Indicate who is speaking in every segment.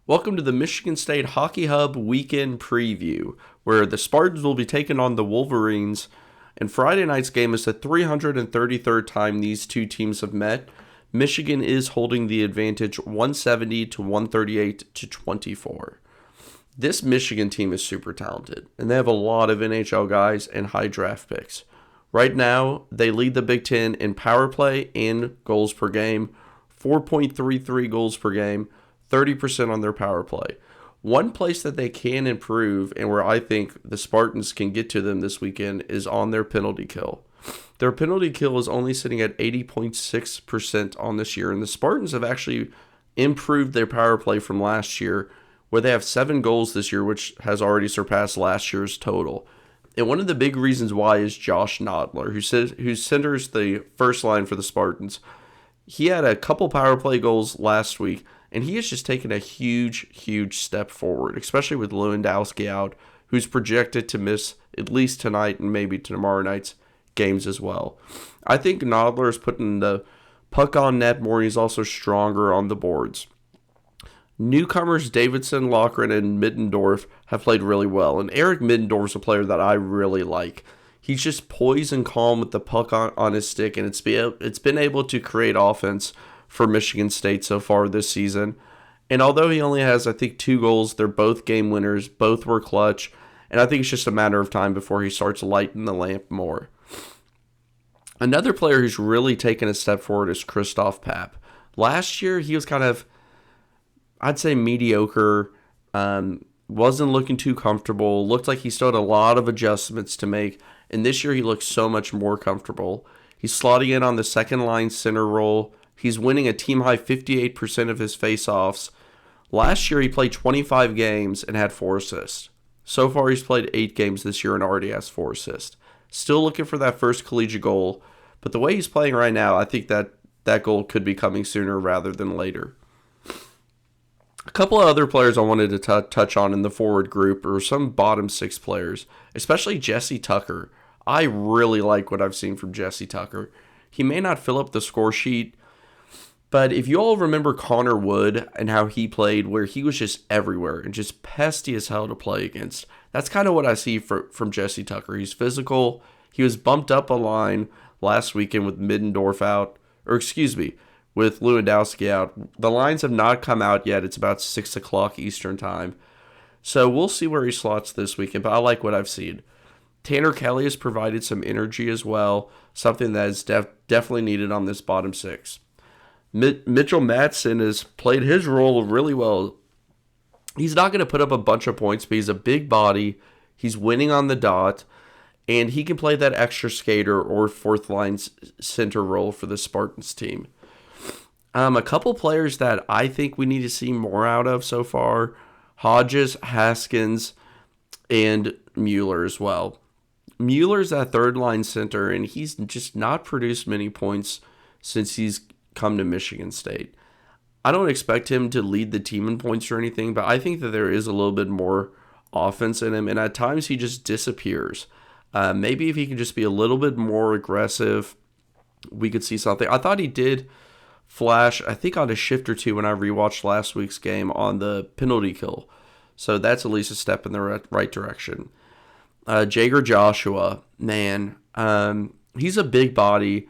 Speaker 1: Welcome to the Michigan State Hockey Hub Weekend Preview, where the Spartans will be taking on the Wolverines, and Friday night's game is the 333rd time these two teams have met. Michigan is holding the advantage 170 to 138 to 24. This Michigan team is super talented, and they have a lot of NHL guys and high draft picks. Right now, they lead the Big Ten in power play and goals per game, 4.33 goals per game, 30% on their power play. One place that they can improve, and where I think the Spartans can get to them this weekend, is on their penalty kill. Their penalty kill is only sitting at 80.6% on this year, and the Spartans have actually improved their power play from last year, where they have 7 goals this year, which has already surpassed last year's total. And one of the big reasons why is Josh Nodler, who centers the first line for the Spartans. He had a couple power play goals last week, and he has just taken a huge step forward, especially with Lewandowski out, who's projected to miss at least tonight and maybe tomorrow night's games as well. I think Nodler is putting the puck on net more, and he's also stronger on the boards. Newcomers Davidson, Loughran, and Middendorf have played really well, and Eric Middendorf is a player that I really like. He's just poised and calm with the puck on his stick, and it's been able to create offense for Michigan State so far this season. And although he only has, I think, 2 goals, they're both game winners, both were clutch, and I think it's just a matter of time before he starts lighting the lamp more. Another player who's really taken a step forward is Christophe Papp. Last year, he was kind of, I'd say, mediocre, wasn't looking too comfortable, looked like he still had a lot of adjustments to make, and this year he looks so much more comfortable. He's slotting in on the second line center role. He's winning a team-high 58% of his faceoffs. Last year, he played 25 games and had 4 assists. So far, he's played 8 games this year and already has 4 assists. Still looking for that first collegiate goal, but the way he's playing right now, I think that goal could be coming sooner rather than later. A couple of other players I wanted to touch on in the forward group are some bottom 6 players, especially Jesse Tucker. I really like what I've seen from Jesse Tucker. He may not fill up the score sheet, but if you all remember Connor Wood and how he played, where he was just everywhere and just pesty as hell to play against, that's kind of what I see from Jesse Tucker. He's physical. He was bumped up a line last weekend with Middendorf out, with Lewandowski out. The lines have not come out yet. It's about 6 o'clock Eastern time. So we'll see where he slots this weekend, but I like what I've seen. Tanner Kelly has provided some energy as well, something that is definitely needed on this bottom 6. Mitchell Matson has played his role really well. He's not going to put up a bunch of points, but he's a big body. He's winning on the dot, and he can play that extra skater or fourth line center role for the Spartans team. A couple players that I think we need to see more out of so far: Hodges, Haskins, and Mueller as well. Mueller's that third line center, and he's just not produced many points since he's come to Michigan State. I don't expect him to lead the team in points or anything, but I think that there is a little bit more offense in him, and at times he just disappears. Maybe if he could just be a little bit more aggressive, we could see something. I thought he did flash, I think, on a shift or two when I rewatched last week's game on the penalty kill. So that's at least a step in the right direction. Jager Joshua, man, he's a big body,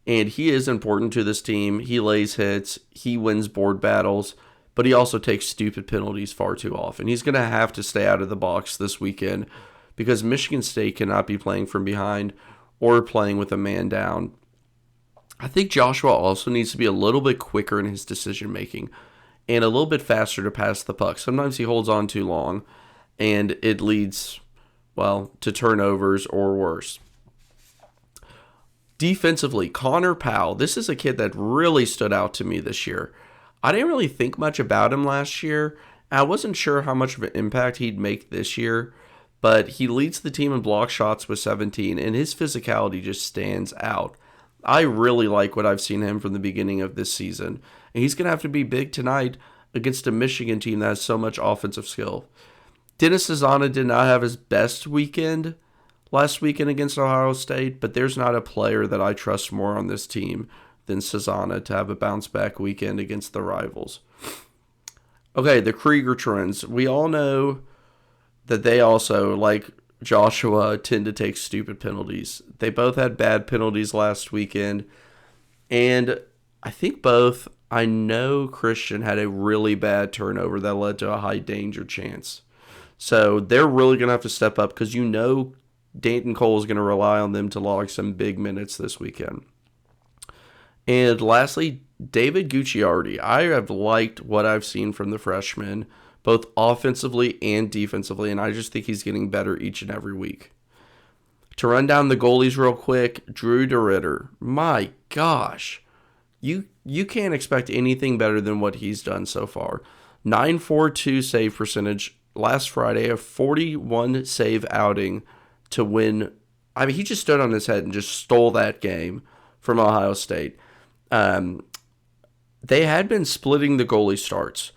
Speaker 1: and he is important to this team. He lays hits, he wins board battles, but he also takes stupid penalties far too often. He's going to have to stay out of the box this weekend because Michigan State cannot be playing from behind or playing with a man down. I think Joshua also needs to be a little bit quicker in his decision-making and a little bit faster to pass the puck. Sometimes he holds on too long, and it leads, to turnovers or worse. Defensively, Connor Powell. This is a kid that really stood out to me this year. I didn't really think much about him last year. I wasn't sure how much of an impact he'd make this year, but he leads the team in block shots with 17, and his physicality just stands out. I really like what I've seen him from the beginning of this season, and he's going to have to be big tonight against a Michigan team that has so much offensive skill. Dennis Cezanne did not have his best weekend last weekend against Ohio State, but there's not a player that I trust more on this team than Cezanne to have a bounce-back weekend against the rivals. Okay, the Krieger trends. We all know that they also, like Joshua, tend to take stupid penalties. They both had bad penalties last weekend. And I think both, I know Christian had a really bad turnover that led to a high danger chance. So they're really going to have to step up because you know Dayton Cole is going to rely on them to log some big minutes this weekend. And lastly, David Gucciardi. I have liked what I've seen from the freshman, both offensively and defensively, and I just think he's getting better each and every week. To run down the goalies real quick, Drew DeRitter. My gosh. You can't expect anything better than what he's done so far. 942 save percentage last Friday, a 41 save outing to win. I mean, he just stood on his head and just stole that game from Ohio State. They had been splitting the goalie starts.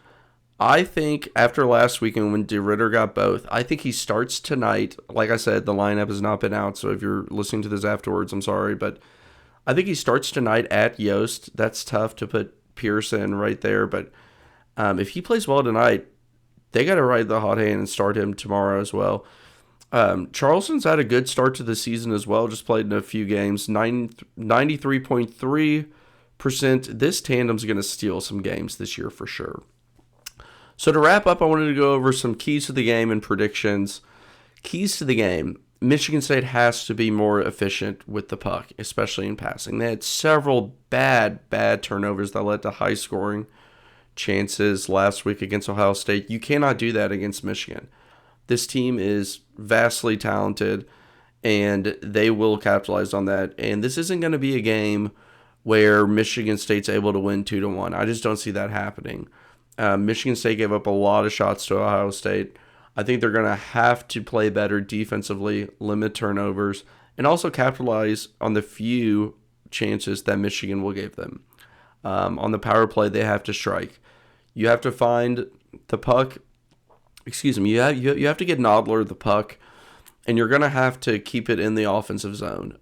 Speaker 1: I think after last weekend when DeRitter got both, I think he starts tonight. Like I said, the lineup has not been out, so if you're listening to this afterwards, I'm sorry, but I think he starts tonight at Yost. That's tough to put Pearson right there, but if he plays well tonight, they got to ride the hot hand and start him tomorrow as well. Charleston's had a good start to the season as well, just played in a few games, 93.3%. This tandem's going to steal some games this year for sure. So to wrap up, I wanted to go over some keys to the game and predictions. Keys to the game. Michigan State has to be more efficient with the puck, especially in passing. They had several bad turnovers that led to high scoring chances last week against Ohio State. You cannot do that against Michigan. This team is vastly talented, and they will capitalize on that. And this isn't going to be a game where Michigan State's able to win 2-1. I just don't see that happening. Michigan State gave up a lot of shots to Ohio State. I think they're going to have to play better defensively, limit turnovers, and also capitalize on the few chances that Michigan will give them. On the power play, they have to strike. You have to find the puck. Excuse me. You have to get Nodler the puck, and you're going to have to keep it in the offensive zone.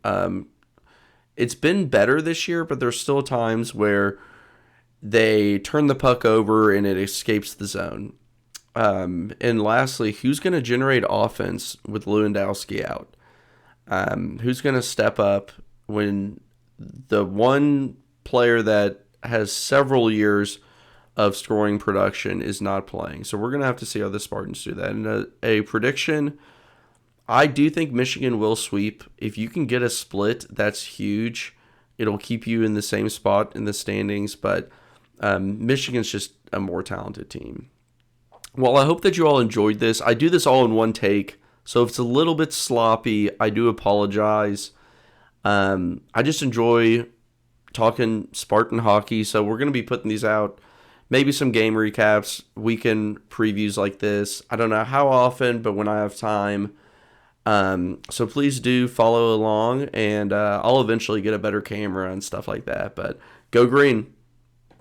Speaker 1: It's been better this year, but there's still times where they turn the puck over and it escapes the zone. And lastly, who's going to generate offense with Lewandowski out? Who's going to step up when the one player that has several years of scoring production is not playing? So we're going to have to see how the Spartans do that. And a prediction, I do think Michigan will sweep. If you can get a split, that's huge. It'll keep you in the same spot in the standings, but Michigan's just a more talented team. Well, I hope that you all enjoyed this. I do this all in one take, so if it's a little bit sloppy, I do apologize. I just enjoy talking Spartan hockey, so we're going to be putting these out. Maybe some game recaps, weekend previews like this. I don't know how often, but when I have time. So please do follow along, and I'll eventually get a better camera and stuff like that. But go green.